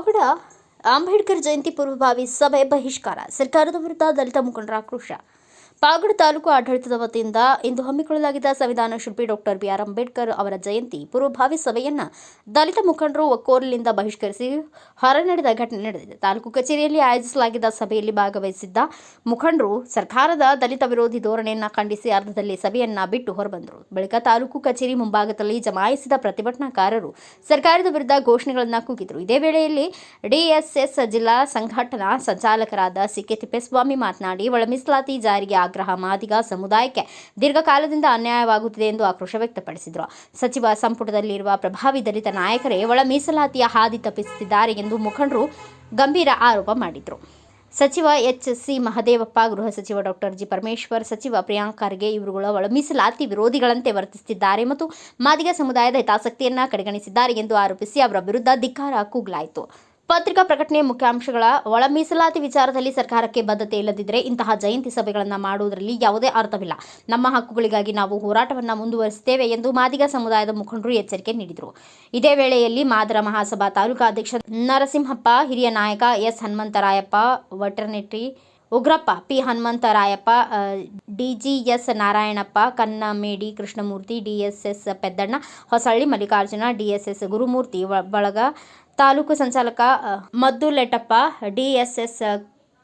ಪಾವಗಡ ಅಂಬೇಡ್ಕರ್ ಜಯಂತಿ ಪೂರ್ವಭಾವಿ ಸಭೆ ಬಹಿಷ್ಕಾರ. ಸರ್ಕಾರದ ವಿರುದ್ಧ ದಲಿತ ಮುಖಂಡರ ಆಕ್ರೋಶ. ಪಾವಗಡ ತಾಲೂಕು ಆಡಳಿತದ ವತಿಯಿಂದ ಇಂದು ಹಮ್ಮಿಕೊಳ್ಳಲಾಗಿದ್ದ ಸಂವಿಧಾನ ಶಿಲ್ಪಿ ಡಾಕ್ಟರ್ ಬಿ.ಆರ್. ಅಂಬೇಡ್ಕರ್ ಅವರ ಜಯಂತಿ ಪೂರ್ವಭಾವಿ ಸಭೆಯನ್ನು ದಲಿತ ಮುಖಂಡರು ಒಕ್ಕೊರಲಿನಿಂದ ಬಹಿಷ್ಕರಿಸಿ ಹೊರನಡೆದ ಘಟನೆ ನಡೆದಿದೆ. ತಾಲೂಕು ಕಚೇರಿಯಲ್ಲಿ ಆಯೋಜಿಸಲಾಗಿದ್ದ ಸಭೆಯಲ್ಲಿ ಭಾಗವಹಿಸಿದ್ದ ಮುಖಂಡರು ಸರ್ಕಾರದ ದಲಿತ ವಿರೋಧಿ ಧೋರಣೆಯನ್ನು ಖಂಡಿಸಿ ಅರ್ಧದಲ್ಲಿ ಸಭೆಯನ್ನ ಬಿಟ್ಟು ಹೊರಬಂದರು. ಬಳಿಕ ತಾಲೂಕು ಕಚೇರಿ ಮುಂಭಾಗದಲ್ಲಿ ಜಮಾಯಿಸಿದ ಪ್ರತಿಭಟನಾಕಾರರು ಸರ್ಕಾರದ ವಿರುದ್ಧ ಘೋಷಣೆಗಳನ್ನು ಕೂಗಿದರು. ಇದೇ ವೇಳೆಯಲ್ಲಿ ಡಿಎಸ್ಎಸ್ ಜಿಲ್ಲಾ ಸಂಘಟನಾ ಸಂಚಾಲಕರಾದ ಸಿ.ಕೆ. ತಿಪ್ಪೇಸ್ವಾಮಿ ಮಾತನಾಡಿ, ಒಳ ಮೀಸಲಾತಿ ಜಾರಿಗೆ ಆಗ್ರಹ ಮಾದಿಗ ಸಮುದಾಯಕ್ಕೆ ದೀರ್ಘಕಾಲದಿಂದ ಅನ್ಯಾಯವಾಗುತ್ತಿದೆ ಎಂದು ಆಕ್ರೋಶ ವ್ಯಕ್ತಪಡಿಸಿದರು. ಸಚಿವ ಸಂಪುಟದಲ್ಲಿರುವ ಪ್ರಭಾವಿ ದಲಿತ ನಾಯಕರೇ ಒಳ ಮೀಸಲಾತಿಯ ಹಾದಿ ತಪ್ಪಿಸುತ್ತಿದ್ದಾರೆ ಎಂದು ಮುಖಂಡರು ಗಂಭೀರ ಆರೋಪ ಮಾಡಿದರು. ಸಚಿವ ಎಚ್.ಸಿ. ಮಹದೇವಪ್ಪ, ಗೃಹ ಸಚಿವ ಡಾಕ್ಟರ್ ಜಿ. ಪರಮೇಶ್ವರ್, ಸಚಿವ ಪ್ರಿಯಾಂಕ್ ಖರ್ಗೆ ಇವರುಗಳು ಒಳ ಮೀಸಲಾತಿ ವಿರೋಧಿಗಳಂತೆ ವರ್ತಿಸುತ್ತಿದ್ದಾರೆ ಮತ್ತು ಮಾದಿಗ ಸಮುದಾಯದ ಹಿತಾಸಕ್ತಿಯನ್ನು ಕಡೆಗಣಿಸಿದ್ದಾರೆ ಎಂದು ಆರೋಪಿಸಿ ಅವರ ವಿರುದ್ಧ ಧಿಕ್ಕಾರ ಕೂಗಲಾಯಿತು. ಪತ್ರಿಕಾ ಪ್ರಕಟಣೆ ಮುಖ್ಯಾಂಶಗಳ ಒಳ ಮೀಸಲಾತಿ ವಿಚಾರದಲ್ಲಿ ಸರ್ಕಾರಕ್ಕೆ ಬದ್ಧತೆ ಇಲ್ಲದಿದ್ದರೆ ಇಂತಹ ಜಯಂತಿ ಸಭೆಗಳನ್ನು ಮಾಡುವುದರಲ್ಲಿ ಯಾವುದೇ ಅರ್ಥವಿಲ್ಲ. ನಮ್ಮ ಹಕ್ಕುಗಳಿಗಾಗಿ ನಾವು ಹೋರಾಟವನ್ನು ಮುಂದುವರಿಸುತ್ತೇವೆ ಎಂದು ಮಾದಿಗ ಸಮುದಾಯದ ಮುಖಂಡರು ಎಚ್ಚರಿಕೆ ನೀಡಿದರು. ಇದೇ ವೇಳೆಯಲ್ಲಿ ಮಾದರ ಮಹಾಸಭಾ ತಾಲೂಕಾ ಅಧ್ಯಕ್ಷ ನರಸಿಂಹಪ್ಪ, ಹಿರಿಯ ನಾಯಕ S. Hanumantharayappa, veterinary Ugrappa, P. Hanumantharayappa, DGS Narayanappa, Kannamedi Krishnamurthy, DSS Peddanna, Hosalli Mallikarjuna, DSS Gurumurthy ಬಳಗ, ತಾಲೂಕು ಸಂಚಾಲಕ ಮದ್ದುಲೆಟ್ಟಪ್ಪ, ಡಿಎಸ್ಎಸ್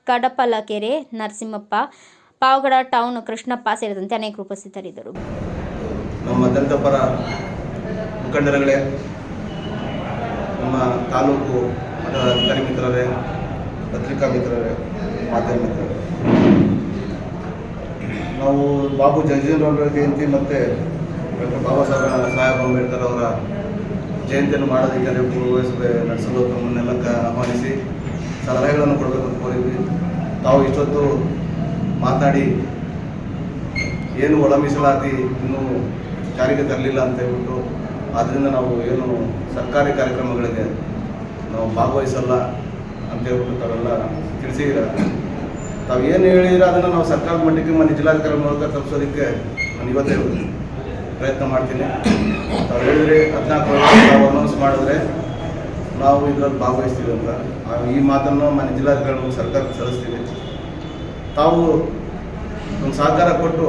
ಕಡಪಲಕೆರೆ ನರಸಿಂಹಪ್ಪ, ಪಾವಗಡ ಟೌನ್ ಕೃಷ್ಣಪ್ಪ ಸೇರಿದಂತೆ ಅನೇಕರು ಉಪಸ್ಥಿತರಿದ್ದರು. ನಮ್ಮ ದಲಿತ ಪರ ಮುಖಂಡರುಗಳೇ, ನಮ್ಮ ತಾಲೂಕು ಅಧಿಕಾರಿ ಮಿತ್ರರೇ, ಪತ್ರಿಕಾ ಮಿತ್ರರೇ, ಮಾಧ್ಯಮ ಮಿತ್ರರೇ, ನಾವು ಬಾಬು ಜಗಜೀವನರಾಮ್ ಜಯಂತಿ ಮತ್ತು ಡಾಕ್ಟರ್ ಬಾಬಾ ಸಾಹೇಬ್ ಅಂಬೇಡ್ಕರ್ ಅವರ ಜಯಂತಿಯನ್ನು ಮಾಡೋದಕ್ಕೆ ಪೂರ್ವಸಭೆ ನಡೆಸಲು ತಮ್ಮನ್ನೆಲ್ಲ ಆಹ್ವಾನಿಸಿ ಸಲಹೆಗಳನ್ನು ಕೊಡಬೇಕಂತ ಕೋರಿದ್ವಿ. ತಾವು ಇಷ್ಟೊತ್ತು ಮಾತನಾಡಿ ಏನು ಒಳ ಮೀಸಲಾತಿ ಇನ್ನೂ ಜಾರಿಗೆ ತರಲಿಲ್ಲ ಅಂತ ಹೇಳ್ಬಿಟ್ಟು, ಆದ್ದರಿಂದ ನಾವು ಏನು ಸರ್ಕಾರಿ ಕಾರ್ಯಕ್ರಮಗಳಿಗೆ ನಾವು ಭಾಗವಹಿಸಲ್ಲ ಅಂತ ಹೇಳ್ಬಿಟ್ಟು ತಾವೆಲ್ಲ ತಿಳಿಸಿದ್ದೀರ. ತಾವು ಏನು ಹೇಳಿದ್ರೆ ಅದನ್ನು ನಾವು ಸರ್ಕಾರದ ಮಟ್ಟಕ್ಕೆ ಮನೆ ಜಿಲ್ಲಾಧಿಕಾರಿ ಮೂಲಕ ತಪ್ಪಿಸೋದಕ್ಕೆ ನಾನು ಇವತ್ತೇ ಪ್ರಯತ್ನ ಮಾಡ್ತೀನಿ. ತಾವು ಹೇಳಿದ್ರೆ 14 ನಾವು ಅನೌನ್ಸ್ ಮಾಡಿದ್ರೆ ನಾವು ಇದರಲ್ಲಿ ಭಾಗವಹಿಸ್ತೀವಿ ಅಂತ ಈ ಮಾತನ್ನು ಮನೆ ಜಿಲ್ಲಾಧಿಕಾರಿಗಳು ಸರ್ಕಾರಕ್ಕೆ ಸಲ್ಲಿಸ್ತೀವಿ. ತಾವು ಒಂದು ಸಹಕಾರ ಕೊಟ್ಟು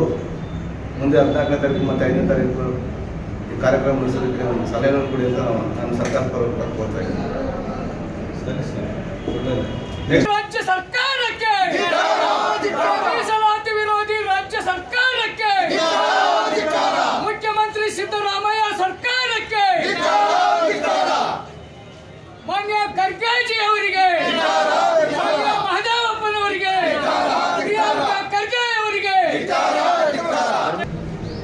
ಮುಂದೆ 14ನೇ ತಾರೀಕು ಮತ್ತು 5ನೇ ತಾರೀಕು ಈ ಕಾರ್ಯಕ್ರಮ ನಡೆಸೋದಕ್ಕೆ ಒಂದು ಸಲಹೆಗಳನ್ನು ಕೊಡಿ ಅಂತ ನಾನು ಸರ್ಕಾರ ಪರವಾಗಿ ಕೋರ್ತಾ ಇದ್ದೀನಿ. ರಾಜ್ಯ ಸರ್ಕಾರಕ್ಕೆ ಮೀಸಲಾತಿ ವಿರೋಧಿ ರಾಜ್ಯ ಸರ್ಕಾರಕ್ಕೆ, ಮುಖ್ಯಮಂತ್ರಿ ಸಿದ್ದರಾಮಯ್ಯ ಸರ್ಕಾರಕ್ಕೆ, ಮಾನ್ಯ ಖರ್ಗೆಜಿ ಅವರಿಗೆ, ಮಾನ್ಯ ಮಹದೇವಪ್ಪನವರಿಗೆ, ಪ್ರಿಯಾಂಕ ಖರ್ಗೆ ಅವರಿಗೆ.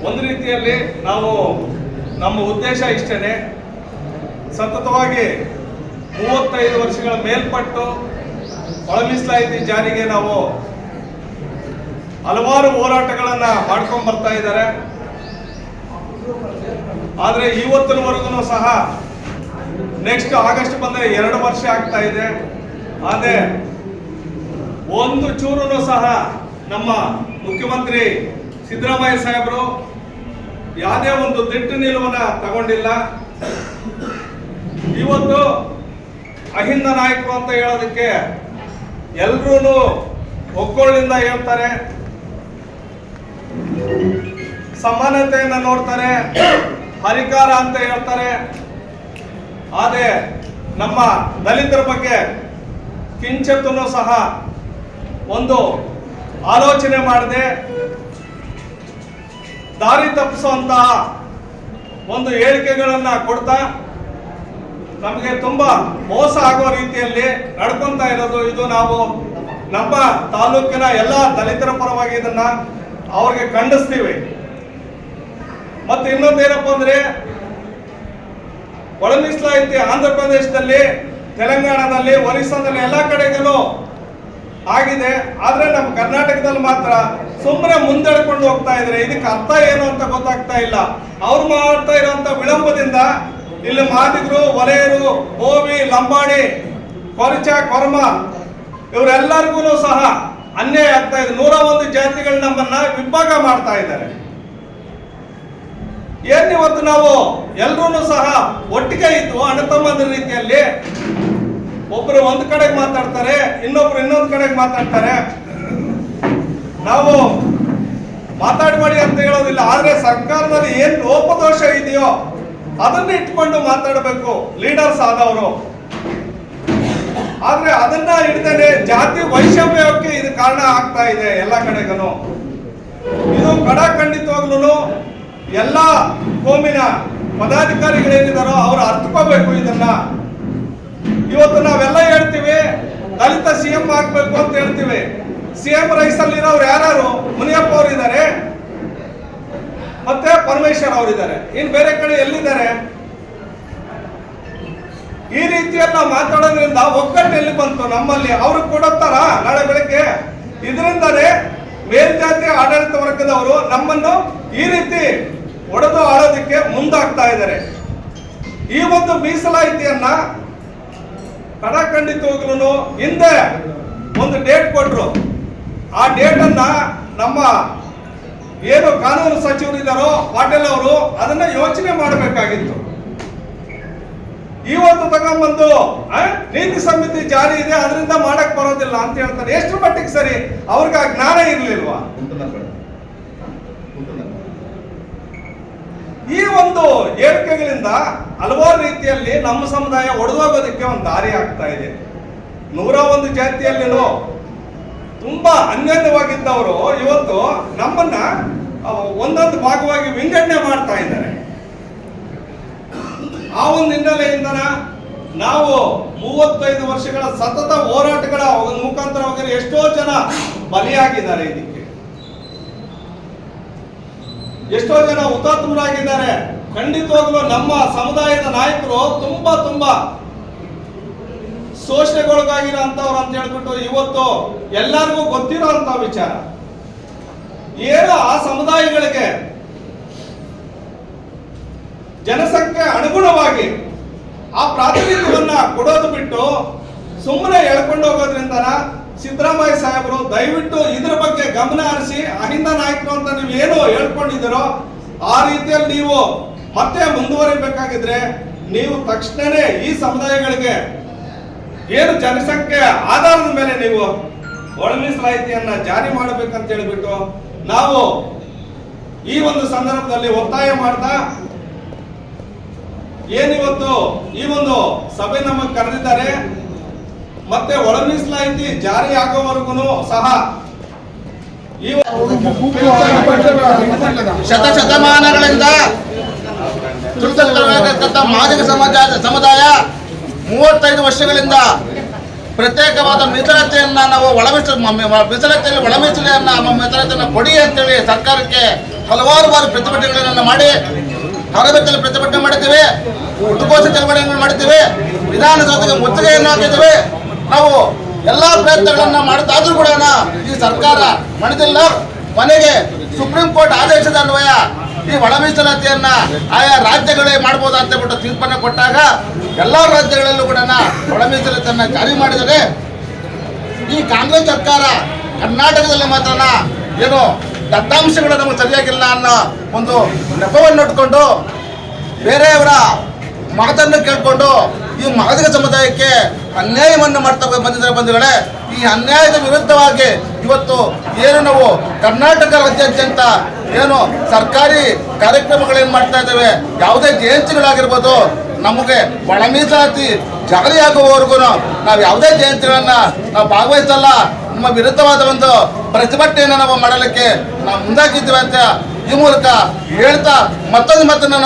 ಒಂದು ರೀತಿಯಲ್ಲಿ ನಾವು ನಮ್ಮ ಉದ್ದೇಶ ಇಷ್ಟೇ, ಸತತವಾಗಿ 35 ವರ್ಷಗಳ ಮೇಲ್ಪಟ್ಟು ಒಳ ಮೀಸಲಾತಿ ಜಾರಿಗೆ ನಾವು ಹಲವಾರು ಹೋರಾಟಗಳನ್ನು ಮಾಡ್ಕೊಂಡು ಬರ್ತಾ ಇದ್ದಾರೆ. ಆದರೆ ಇವತ್ತಿನವರೆಗೂ ಸಹ ನೆಕ್ಸ್ಟ್ ಆಗಸ್ಟ್ ಬಂದರೆ 2 ವರ್ಷ ಆಗ್ತಾ ಇದೆ. ಆದರೆ ಒಂದು ಚೂರು ಸಹ ನಮ್ಮ ಮುಖ್ಯಮಂತ್ರಿ ಸಿದ್ದರಾಮಯ್ಯ ಸಾಹೇಬರು ಯಾವುದೇ ಒಂದು ದಿಟ್ಟ ನಿಲುವನ್ನು ತಗೊಂಡಿಲ್ಲ. ಇವತ್ತು ಅಹಿಂದ ನಾಯಕರು ಅಂತ ಹೇಳೋದಕ್ಕೆ ಎಲ್ಲರೂ ಒಕ್ಕೊರಲಿಂದ ಹೇಳ್ತಾರೆ, ಸಮಾನತೆಯನ್ನು ನೋಡ್ತಾರೆ, ಹರಿಕಾರ ಅಂತ ಹೇಳ್ತಾರೆ. ಆದರೆ ನಮ್ಮ ದಲಿತರ ಬಗ್ಗೆ ಕಿಂಚಿತ್ತೂ ಸಹ ಒಂದು ಆಲೋಚನೆ ಮಾಡದೆ ದಾರಿ ತಪ್ಪಿಸುವಂತಹ ಒಂದು ಹೇಳಿಕೆಗಳನ್ನು ಕೊಡ್ತಾ ನಮಗೆ ತುಂಬಾ ಮೋಸ ಆಗೋ ರೀತಿಯಲ್ಲಿ ನಡ್ಕೊಂತ ಇರೋದು ಇದು. ನಾವು ನಮ್ಮ ತಾಲೂಕಿನ ಎಲ್ಲ ದಲಿತರ ಪರವಾಗಿ ಇದನ್ನ ಅವ್ರಿಗೆ ಖಂಡಿಸ್ತೀವಿ. ಮತ್ತೆ ಇನ್ನೊಂದೇನಪ್ಪ ಅಂದ್ರೆ, ಒಳ ಮೀಸಲಾತಿ ಆಂಧ್ರ ಪ್ರದೇಶದಲ್ಲಿ, ತೆಲಂಗಾಣದಲ್ಲಿ, ಒರಿಸ್ಸಾದಲ್ಲಿ ಎಲ್ಲ ಕಡೆಗೂ ಆಗಿದೆ. ಆದ್ರೆ ನಮ್ಮ ಕರ್ನಾಟಕದಲ್ಲಿ ಮಾತ್ರ ಸುಮ್ಮನೆ ಮುಂದೆಡ್ಕೊಂಡು ಹೋಗ್ತಾ ಇದ್ರೆ ಇದಕ್ಕೆ ಅರ್ಥ ಏನು ಅಂತ ಗೊತ್ತಾಗ್ತಾ ಇಲ್ಲ. ಅವ್ರು ಮಾಡ್ತಾ ಇರುವಂತ ವಿಳಂಬದಿಂದ ಇಲ್ಲಿ ಮಾದಿಗರು, ವಲಯರು, ಬೋವಿ, ಲಂಬಾಣಿ, ಕೊರಚ, ಕೊರ್ಮ ಇವರೆಲ್ಲರಿಗೂ ಸಹ ಅನ್ಯಾಯ ಆಗ್ತಾ ಇದೆ. 101 ಜಾತಿಗಳು ನಮ್ಮನ್ನ ವಿಭಾಗ ಮಾಡ್ತಾ ಇದ್ದಾರೆ. ಏನಿವತ್ತು ನಾವು ಎಲ್ಲರೂ ಸಹ ಒಟ್ಟಿಗೆ ಇದ್ದು ಅಣ್ಣ ತಮ್ಮಂದಿರ ರೀತಿಯಲ್ಲಿ ಒಬ್ರು ಒಂದ್ ಕಡೆಗೆ ಮಾತಾಡ್ತಾರೆ, ಇನ್ನೊಬ್ರು ಇನ್ನೊಂದ್ ಕಡೆಗೆ ಮಾತಾಡ್ತಾರೆ. ನಾವು ಮಾತಾಡಬೇಡಿ ಅಂತ ಹೇಳೋದಿಲ್ಲ, ಆದ್ರೆ ಸರ್ಕಾರದಲ್ಲಿ ಏನ್ ಲೋಪದೋಷ ಇದೆಯೋ ಅದನ್ನ ಇಟ್ಕೊಂಡು ಮಾತಾಡಬೇಕು ಲೀಡರ್ಸ್ ಆದವರು. ಆದ್ರೆ ಅದನ್ನ ಹಿಡ್ದೇನೆ ಜಾತಿ ವೈಷಮ್ಯಕ್ಕೆ ಇದು ಕಾರಣ ಆಗ್ತಾ ಇದೆ ಎಲ್ಲ ಕಡೆಗೂ. ಇದು ಖಂಡಿತವಾಗ್ಲೂ ಎಲ್ಲ ಕೋಮಿನ ಪದಾಧಿಕಾರಿಗಳೇನಿದಾರೋ ಅವ್ರು ಅರ್ಥಕೋಬೇಕು ಇದನ್ನ. ಇವತ್ತು ನಾವೆಲ್ಲ ಹೇಳ್ತೀವಿ ದಲಿತ ಸಿಎಂ ಆಗ್ಬೇಕು ಅಂತ ಹೇಳ್ತೀವಿ. ಸಿಎಂ ರೈಸ್ ಅಲ್ಲಿ ಇರೋರು ಯಾರು? ಮುನಿಯಪ್ಪ ಅವರು ಇದ್ದಾರೆ, ಮತ್ತೆ ಪರಮೇಶ್ವರ್ ಅವರಿದ್ದಾರೆ. ಇನ್ ಬೇರೆ ಕಡೆ ಎಲ್ಲಿದ್ದಾರೆ? ಈ ರೀತಿಯೆಲ್ಲ ಮಾತಾಡೋದ್ರಿಂದ ಒಗ್ಗಟ್ಟು ಎಲ್ಲಿ ಬಂತು ನಮ್ಮಲ್ಲಿ? ಅವರು ಕೊಡುತ್ತಾರ ನಾಳೆ ಬೆಳಗ್ಗೆ? ಇದರಿಂದಾನೇ ಮೇಲ್ಜಾತಿ ಆಡಳಿತ ವರ್ಗದವರು ನಮ್ಮನ್ನು ಈ ರೀತಿ ಒಡೆದು ಆಳೋದಕ್ಕೆ ಮುಂದಾಗ್ತಾ ಇದ್ದಾರೆ. ಈ ಒಂದು ಮೀಸಲಾತಿಯನ್ನ ಖಂಡಿತವಾಗ್ಲೂ ಹಿಂದೆ ಒಂದು ಡೇಟ್ ಕೊಟ್ರು. ಆ ಡೇಟ್ ಅನ್ನ ನಮ್ಮ ಏನು ಕಾನೂನು ಸಚಿವರು ಇದ್ದಾರೋ ಪಾಟೀಲ್ ಅವರು ಅದನ್ನ ಯೋಚನೆ ಮಾಡಬೇಕಾಗಿತ್ತು. ಇವತ್ತು ತಗೊಂಡ್ಬಂದು ನೀತಿ ಸಮಿತಿ ಜಾರಿ ಇದೆ ಅದರಿಂದ ಮಾಡಕ್ ಬರೋದಿಲ್ಲ ಅಂತ ಹೇಳ್ತಾರೆ. ಎಷ್ಟು ಮಟ್ಟಿಗೆ ಸರಿ? ಅವ್ರಿಗೆ ಆ ಜ್ಞಾನ ಇರ್ಲಿಲ್ವಾ? ಈ ಒಂದು ಹೇಳಿಕೆಗಳಿಂದ ಹಲವಾರು ರೀತಿಯಲ್ಲಿ ನಮ್ಮ ಸಮುದಾಯ ಒಡೆದೋಗೋದಕ್ಕೆ ಒಂದು ದಾರಿ ಆಗ್ತಾ ಇದೆ. 101 ಜಾತಿಯಲ್ಲಿನೂ ತುಂಬಾ ಅನ್ಯೋನ್ಯವಾಗಿದ್ದವರು ಇವತ್ತು ನಮ್ಮನ್ನ ಒಂದೊಂದು ಭಾಗವಾಗಿ ವಿಂಗಡಣೆ ಮಾಡ್ತಾ ಇದ್ದಾರೆ. ಆ ಒಂದು ಹಿನ್ನೆಲೆಯಿಂದ ನಾವು 35 ವರ್ಷಗಳ ಸತತ ಹೋರಾಟಗಳ ಮುಖಾಂತರವಾಗಿ ಎಷ್ಟೋ ಜನ ಬಲಿಯಾಗಿದ್ದಾರೆ, ಇದಕ್ಕೆ ಎಷ್ಟೋ ಜನ ಹುತಾತ್ಮರಾಗಿದ್ದಾರೆ. ಖಂಡಿತವಾಗ್ಲೂ ನಮ್ಮ ಸಮುದಾಯದ ನಾಯಕರು ತುಂಬಾ ಶೋಷಣೆಗೊಳಗಾಗಿರೋಂಥವ್ರು ಅಂತ ಹೇಳ್ಬಿಟ್ಟು ಇವತ್ತು ಎಲ್ಲರಿಗೂ ಗೊತ್ತಿರೋಂಥ ವಿಚಾರ. ಏನು ಆ ಸಮುದಾಯಗಳಿಗೆ ಜನಸಂಖ್ಯೆ ಅನುಗುಣವಾಗಿ ಆ ಪ್ರಾತಿನಿಧ್ಯವನ್ನ ಕೊಡೋದು ಬಿಟ್ಟು ಸುಮ್ಮನೆ ಎಳ್ಕೊಂಡು ಹೋಗೋದ್ರಿಂದ ಸಿದ್ದರಾಮಯ್ಯ ಸಾಹೇಬರು ದಯವಿಟ್ಟು ಇದ್ರ ಬಗ್ಗೆ ಗಮನ ಹರಿಸಿ, ಅಹಿಂದ ನಾಯಕರು ಅಂತ ನೀವು ಏನು ಹೇಳ್ಕೊಂಡಿದ್ದೀರೋ ಆ ರೀತಿಯಲ್ಲಿ ನೀವು ಮತ್ತೆ ಮುಂದುವರಿಬೇಕಾಗಿದ್ರೆ ನೀವು ತಕ್ಷಣನೇ ಈ ಸಮುದಾಯಗಳಿಗೆ ಏನು ಜನಸಂಖ್ಯೆ ಆಧಾರದ ಮೇಲೆ ನೀವು ಒಳ ಮೀಸಲಾತಿಯನ್ನ ಜಾರಿ ಮಾಡಬೇಕಂತ ಹೇಳಿಬಿಟ್ಟು ನಾವು ಈ ಒಂದು ಸಂದರ್ಭದಲ್ಲಿ ಒತ್ತಾಯ ಮಾಡ್ತಾ ಏನಿವತ್ತು ಈ ಒಂದು ಸಭೆ ನಮಗೆ ಕರೆದಿದ್ದಾರೆ. ಮತ್ತೆ ಒಳ ಮೀಸಲಾತಿ ಜಾರಿ ಆಗೋವರೆಗೂ ಸಹ ಈ ಶತಮಾನಗಳಿಂದ ತುಳಿತಕ್ಕೊಳಗಾಗಿದ್ದ ಮಾದಿಗ ಸಮುದಾಯ 35 ವರ್ಷಗಳಿಂದ ಪ್ರತ್ಯೇಕವಾದ ಮೀಸಲಾತಿಯನ್ನ ನಾವು ಮೀಸಲಾತಿಯಲ್ಲಿ ಒಳ ಮೀಸಲೆಯನ್ನ ಮೀಸಲಾತಿಯನ್ನು ಕೊಡಿ ಅಂತೇಳಿ ಸರ್ಕಾರಕ್ಕೆ ಹಲವಾರು ಬಾರಿ ಪ್ರತಿಭಟನೆಗಳನ್ನು ಮಾಡಿ ಹೊರಬೆತ್ತಲು ಪ್ರತಿಭಟನೆ ಮಾಡಿದ್ದೇವೆ, ಉದ್ಘೋಷ ಚಳವಳಿಯನ್ನು ಮಾಡಿದ್ದೇವೆ, ವಿಧಾನಸೌಧಕ್ಕೆ ಮುತ್ತಿಗೆಯನ್ನು ಹಾಕಿದ್ದೇವೆ. ನಾವು ಎಲ್ಲಾ ಪ್ರಯತ್ನಗಳನ್ನ ಮಾಡುತ್ತಾದ್ರೂ ಕೂಡ ಈ ಸರ್ಕಾರ ಮಾಡಿದಿಲ್ಲ. ಕೊನೆಗೆ ಸುಪ್ರೀಂ ಕೋರ್ಟ್ ಆದೇಶದ ಅನ್ವಯ ಈ ಒಳ ಮೀಸಲಾತಿಯನ್ನ ಆಯಾ ರಾಜ್ಯಗಳೇ ಮಾಡಬಹುದು ಅಂತ ಬಿಟ್ಟು ತೀರ್ಪನ್ನು ಕೊಟ್ಟಾಗ ಎಲ್ಲಾ ರಾಜ್ಯಗಳಲ್ಲೂ ಕೂಡ ಒಳ ಮೀಸಲಾತಿಯನ್ನ ಜಾರಿ ಮಾಡಿದರೆ ಈ ಕಾಂಗ್ರೆಸ್ ಸರ್ಕಾರ ಕರ್ನಾಟಕದಲ್ಲಿ ಮಾತ್ರ ಏನು ದತ್ತಾಂಶಗಳು ನಮಗೆ ಸರಿಯಾಗಿಲ್ಲ ಅನ್ನೋ ಒಂದು ನೆಪವನ್ನು ಇಟ್ಕೊಂಡು ಬೇರೆಯವರ ಮಾತನ್ನು ಕೇಳಿಕೊಂಡು ಈ ಮಾದಿಗ ಸಮುದಾಯಕ್ಕೆ ಅನ್ಯಾಯವನ್ನು ಮಾಡ್ತಾ ಬಂದಿದ್ದಾರೆ. ಬಂಧುಗಳೇ, ಈ ಅನ್ಯಾಯದ ವಿರುದ್ಧವಾಗಿ ಇವತ್ತು ಏನು ನಾವು ಕರ್ನಾಟಕ ರಾಜ್ಯಾದ್ಯಂತ ಏನು ಸರ್ಕಾರಿ ಕಾರ್ಯಕ್ರಮಗಳೇನು ಮಾಡ್ತಾ ಇದ್ದೇವೆ, ಯಾವುದೇ ಜಯಂತಿಗಳಾಗಿರ್ಬೋದು, ನಮಗೆ ಒಳ ಮೀಸಲಾತಿ ಜಾರಿಯಾಗುವವರೆಗೂ ನಾವು ಯಾವುದೇ ಜಯಂತಿಗಳನ್ನ ನಾವು ಭಾಗವಹಿಸಲ್ಲ, ನಮ್ಮ ವಿರುದ್ಧವಾದ ಒಂದು ಪ್ರತಿಭಟನೆಯನ್ನು ನಾವು ಮಾಡಲಿಕ್ಕೆ ನಾವು ಮುಂದಾಗಿದ್ದೇವೆ ಅಂತ ಈ ಮೂಲಕ ಹೇಳ್ತಾ ಮತ್ತೊಂದು ಮಾತನ್ನು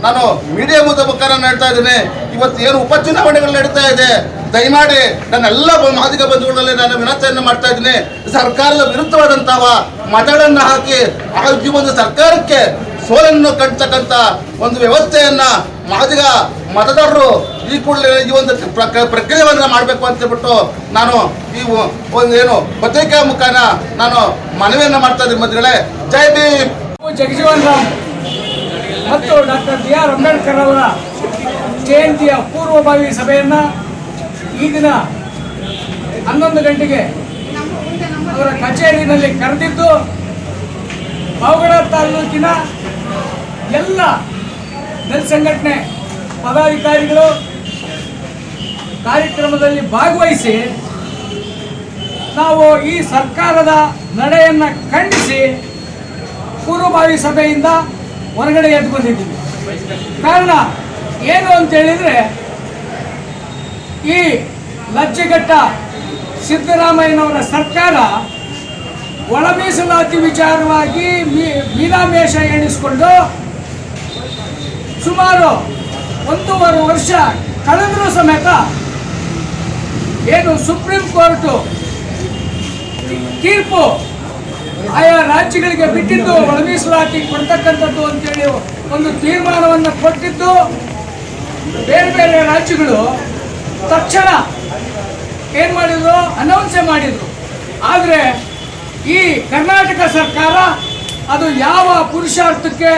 ನಾನು ಮೀಡಿಯಾ ಮುಖಾಂತರ ಹೇಳ್ತಾ ಇದ್ದೀನಿ. ಇವತ್ತು ಏನು ಉಪಚುನಾವಣೆಗಳು ನಡೀತಾ ಇದೆ, ದಯಮಾಡಿ ನನ್ನೆಲ್ಲ ಮಾದಿಗ ಬಂಧುಗಳಲ್ಲಿ ನಾನು ವಿನಂತಿಯನ್ನು ಮಾಡ್ತಾ ಇದ್ದೀನಿ. ಸರ್ಕಾರದ ವಿರುದ್ಧವಾದಂತಹ ಮತಗಳನ್ನು ಹಾಕಿ ಈ ಒಂದು ಸರ್ಕಾರಕ್ಕೆ ಸೋಲನ್ನು ಕಟ್ಟತಕ್ಕಂಥ ಒಂದು ವ್ಯವಸ್ಥೆಯನ್ನ ಮಾದಿಗ ಮತದಾರರು ಈ ಕೂಡಲೇ ಈ ಒಂದು ಪ್ರಕ್ರಿಯೆಯನ್ನು ಮಾಡಬೇಕು ಅಂತ ಹೇಳ್ಬಿಟ್ಟು ನಾನು ಈ ಒಂದು ಏನು ಪತ್ರಿಕಾ ಮುಖಾನ ನಾನು ಮನವಿಯನ್ನು ಮಾಡ್ತಾ ಇದ್ದೀನಿ. ಬಂಧುಗಳೇ, ಜೈ ಭೀಮ್. ಜಗಜೀವನ್ ರಾಮ್ ಮತ್ತು ಡಾಕ್ಟರ್ ಬಿ.ಆರ್. ಅಂಬೇಡ್ಕರ್ ಅವರ ಜಯಂತಿಯ ಪೂರ್ವಭಾವಿ ಸಭೆಯನ್ನು ಈ ದಿನ 11 ಗಂಟೆಗೆ ಅವರ ಕಚೇರಿಯಲ್ಲಿ ಕರೆದಿದ್ದು ಪಾವಗಡ ತಾಲೂಕಿನ ಎಲ್ಲ ದಲಿತ ಸಂಘಟನೆ ಪದಾಧಿಕಾರಿಗಳು ಕಾರ್ಯಕ್ರಮದಲ್ಲಿ ಭಾಗವಹಿಸಿ ನಾವು ಈ ಸರ್ಕಾರದ ನಡೆಯನ್ನು ಖಂಡಿಸಿ ಪೂರ್ವಭಾವಿ ಸಭೆಯಿಂದ ಹೊರಗಡೆ ಎದ್ದು ಬಂದಿದ್ದೀವಿ. ಕಾರಣ ಏನು ಅಂತ ಹೇಳಿದರೆ, ಈ ಲಜ್ಜೆಗೆಟ್ಟ ಸಿದ್ದರಾಮಯ್ಯನವರ ಸರ್ಕಾರ ಒಳ ಮೀಸಲಾತಿ ವಿಚಾರವಾಗಿ ಮೀನಾಮೇಷ ಎಣಿಸಿಕೊಂಡು ಸುಮಾರು 1.5 ವರ್ಷ ಕಳೆದರೂ ಸಮೇತ ಏನು ಸುಪ್ರೀಂ ಕೋರ್ಟು ತೀರ್ಪು ಆಯಾ ರಾಜ್ಯಗಳಿಗೆ ಬಿಟ್ಟಿದ್ದು ಒಳ ಮೀಸಲಾತಿ ಕೊಡ್ತಕ್ಕಂಥದ್ದು ಅಂತೇಳಿ ಒಂದು ತೀರ್ಮಾನವನ್ನು ಕೊಟ್ಟಿದ್ದು ಬೇರೆ ಬೇರೆ ರಾಜ್ಯಗಳು ತಕ್ಷಣ ಏನು ಮಾಡಿದ್ರು, ಅನೌನ್ಸೇ ಮಾಡಿದರು. ಆದರೆ ಈ ಕರ್ನಾಟಕ ಸರ್ಕಾರ ಅದು ಯಾವ ಪುರುಷಾರ್ಥಕ್ಕೆ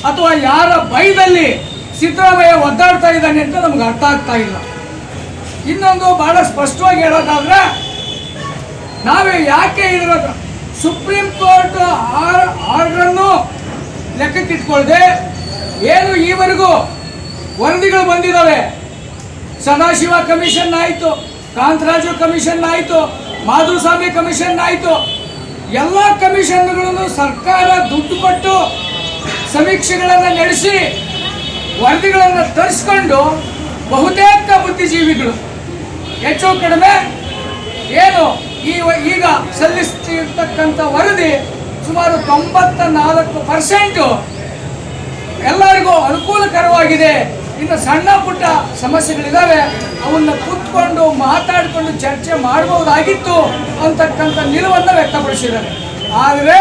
ಅಥವಾ ಯಾರ ಭಯದಲ್ಲಿ ಸಿದ್ದರಾಮಯ್ಯ ಒದ್ದಾಡ್ತಾ ಇದ್ದಾನೆ ಅಂತ ನಮ್ಗೆ ಅರ್ಥ ಆಗ್ತಾ ಇಲ್ಲ. ಇನ್ನೊಂದು ಭಾಳ ಸ್ಪಷ್ಟವಾಗಿ ಹೇಳೋದಾದ್ರೆ, ನಾವೇ ಯಾಕೆ ಇರೋದು ಸುಪ್ರೀಂ ಕೋರ್ಟ್ ಆರ್ಡರನ್ನು ಲೆಕ್ಕಕ್ಕಿಟ್ಕೊಳ್ಳದೆ ಏನು ಈವರೆಗೂ ವರದಿಗಳು ಬಂದಿದ್ದಾವೆ, ಸದಾಶಿವ ಕಮಿಷನ್ ಆಯಿತು, ಕಾಂತರಾಜು ಕಮಿಷನ್ ಆಯಿತು, ಮಾಧುಸ್ವಾಮಿ ಕಮಿಷನ್ ಆಯಿತು, ಎಲ್ಲ ಕಮಿಷನ್ಗಳನ್ನು ಸರ್ಕಾರ ದುಡ್ಡು ಕೊಟ್ಟು ಸಮೀಕ್ಷೆಗಳನ್ನು ನಡೆಸಿ ವರದಿಗಳನ್ನು ತರಿಸ್ಕೊಂಡು ಬಹುತೇಕ ಬುದ್ಧಿಜೀವಿಗಳು ಹೆಚ್ಚು ಕಡಿಮೆ ಏನು ಈಗ ಸಲ್ಲಿಸ್ತಿರ್ತಕ್ಕಂಥ ವರದಿ ಸುಮಾರು 94% ಎಲ್ಲರಿಗೂ ಅನುಕೂಲಕರವಾಗಿದೆ. ಇನ್ನು ಸಣ್ಣ ಪುಟ್ಟ ಸಮಸ್ಯೆಗಳಿದ್ದಾವೆ, ಅವನ್ನ ಕೂತ್ಕೊಂಡು ಮಾತಾಡಿಕೊಂಡು ಚರ್ಚೆ ಮಾಡಬಹುದಾಗಿತ್ತು ಅಂತಕ್ಕಂಥ ನಿಲುವನ್ನು ವ್ಯಕ್ತಪಡಿಸಿದ್ದಾರೆ. ಆದರೆ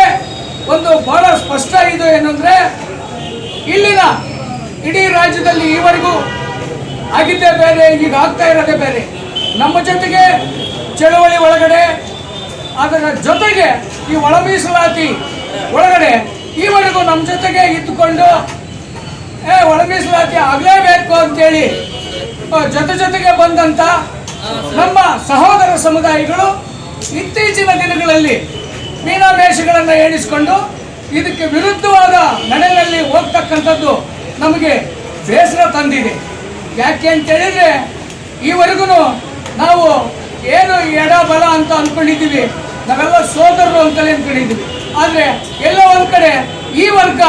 ಒಂದು ಬಹಳ ಸ್ಪಷ್ಟ ಇದು ಏನಂದರೆ, ಇಲ್ಲಿನ ಇಡೀ ರಾಜ್ಯದಲ್ಲಿ ಈವರೆಗೂ ಆಗಿದ್ದೇ ಬೇರೆ, ಈಗ ಆಗ್ತಾ ಇರೋದೇ ಬೇರೆ. ನಮ್ಮ ಜೊತೆಗೆ ಚಳವಳಿ ಒಳಗಡೆ, ಅದರ ಜೊತೆಗೆ ಈ ಒಳ ಮೀಸಲಾತಿ ಒಳಗಡೆ ಈವರೆಗೂ ನಮ್ಮ ಜೊತೆಗೆ ಇದ್ದುಕೊಂಡು ಒಳ ಮೀಸಲಾತಿ ಆಗಲೇಬೇಕು ಅಂತೇಳಿ ಜೊತೆಗೆ ಬಂದಂಥ ನಮ್ಮ ಸಹೋದರ ಸಮುದಾಯಗಳು ಇತ್ತೀಚಿನ ದಿನಗಳಲ್ಲಿ ಮೀನಾಮೇಷಗಳನ್ನು ಎಣಿಸಿಕೊಂಡು ಇದಕ್ಕೆ ವಿರುದ್ಧವಾದ ನಡೆಯಲ್ಲಿ ಹೋಗ್ತಕ್ಕಂಥದ್ದು ನಮಗೆ ಬೇಸರ ತಂದಿದೆ. ಯಾಕೆ ಅಂತೇಳಿದರೆ, ಈವರೆಗೂ ನಾವು ಏನು ಎಡ ಬಲ ಅಂತ ಅಂದ್ಕೊಂಡಿದ್ದೀವಿ, ನಾವೆಲ್ಲ ಸೋದರರು ಅಂತಲೇ ಅಂದ್ಕೊಂಡಿದ್ದೀವಿ. ಆದರೆ ಎಲ್ಲೋ ಒಂದು ಕಡೆ ಈ ವರ್ಗ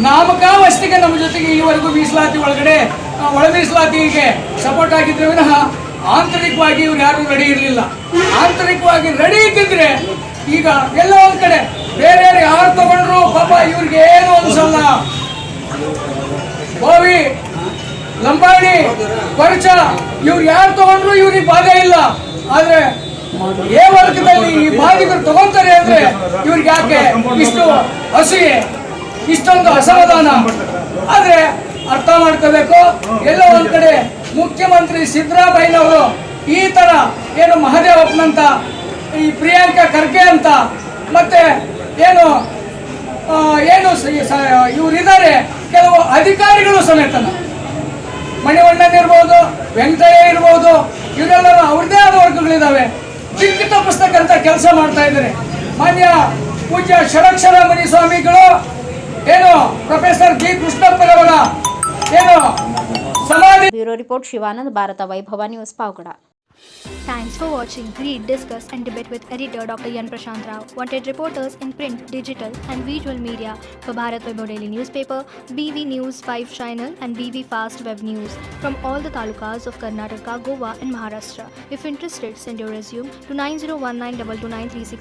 ನಾಮಕಾವಷ್ಟಿಗೆ ನಮ್ಮ ಜೊತೆಗೆ ಈವರೆಗೂ ಮೀಸಲಾತಿ ಒಳಗಡೆ ಒಳ ಮೀಸಲಾತಿಗೆ ಸಪೋರ್ಟ್ ಆಗಿದ್ರೆ ವಿನಃ ಆಂತರಿಕವಾಗಿ ಇವ್ರು ಯಾರು ರೆಡಿ ಇರಲಿಲ್ಲ. ಆಂತರಿಕವಾಗಿ ರೆಡಿ ಇದ್ದಿದ್ರೆ ಈಗ ಎಲ್ಲ ಒಂದು ಕಡೆ ಬೇರೆಯವ್ರು ಯಾರು ತಗೊಂಡ್ರು ಪಾಪ ಇವ್ರಿಗೆ ಏನು ಅನ್ಸಲ್ಲ. ಬೋವಿ, ಲಂಬಾಣಿ, ಕೊರಚ ಇವ್ರು ಯಾರು ತಗೊಂಡ್ರು ಇವ್ರಿಗೆ ಬಾಧೆ ಇಲ್ಲ. ಆದರೆ ಎ ವರ್ಗದಲ್ಲಿ ಈ ಬಾಧಿಕರು ತಗೊಂತಾರೆ ಅಂದ್ರೆ ಇವ್ರಿಗೆ ಯಾಕೆ ಇಷ್ಟು ಅಸೂಯೆ, ಇಷ್ಟೊಂದು ಅಸಮಾಧಾನ? ಆದರೆ ಅರ್ಥ ಮಾಡ್ಕೋಬೇಕು, ಎಲ್ಲ ಒಂದು ಕಡೆ ಮುಖ್ಯಮಂತ್ರಿ ಸಿದ್ದರಾಮಯ್ಯನವರು ಈ ಥರ ಏನು ಮಹದೇವಪ್ಪನಂತ, ಈ ಪ್ರಿಯಾಂಕಾ ಖರ್ಗೆ ಅಂತ, ಮತ್ತೆ ಏನು ಇವರಿದ್ದಾರೆ ಕೆಲವು ಅಧಿಕಾರಿಗಳು ಸಮೇತನ, ಮಣಿವಣ್ಣನ್ ಇರ್ಬೋದು, ವೆಂಕಟಯ್ಯ ಇರ್ಬೋದು, ಇವರೆಲ್ಲರೂ ಅವ್ರದ್ದೇ ಆದ ವರ್ಗಗಳಿದ್ದಾವೆ, ಚಿಕ್ಕ ತಪ್ಪಿಸ್ತಕ್ಕಂಥ ಕೆಲಸ ಮಾಡ್ತಾ ಇದ್ದಾರೆ. ಮಾನ್ಯ ಪೂಜ್ಯ ಷಡಕ್ಷರ ಮಣಿ ಸ್ವಾಮಿಗಳು ಏನು ಪ್ರೊಫೆಸರ್ ಬಿ ಕೃಷ್ಣಪ್ಪರವರ ಏನು ಸಮಾಧಿ. ಬ್ಯೂರೋ ರಿಪೋರ್ಟ್, ಶಿವಾನಂದ್, ಭಾರತ ವೈಭವ news, Pavagada. Thanks for watching. Read, discuss and debate with editor Dr. Yan Prashant Rao. Wanted reporters in print, digital and visual media for Bharat Vaibhav Daily Newspaper, BV News 5 Channel and BV Fast Web News from all the talukas of Karnataka, Goa and Maharashtra. If interested, send your resume to 9019229369.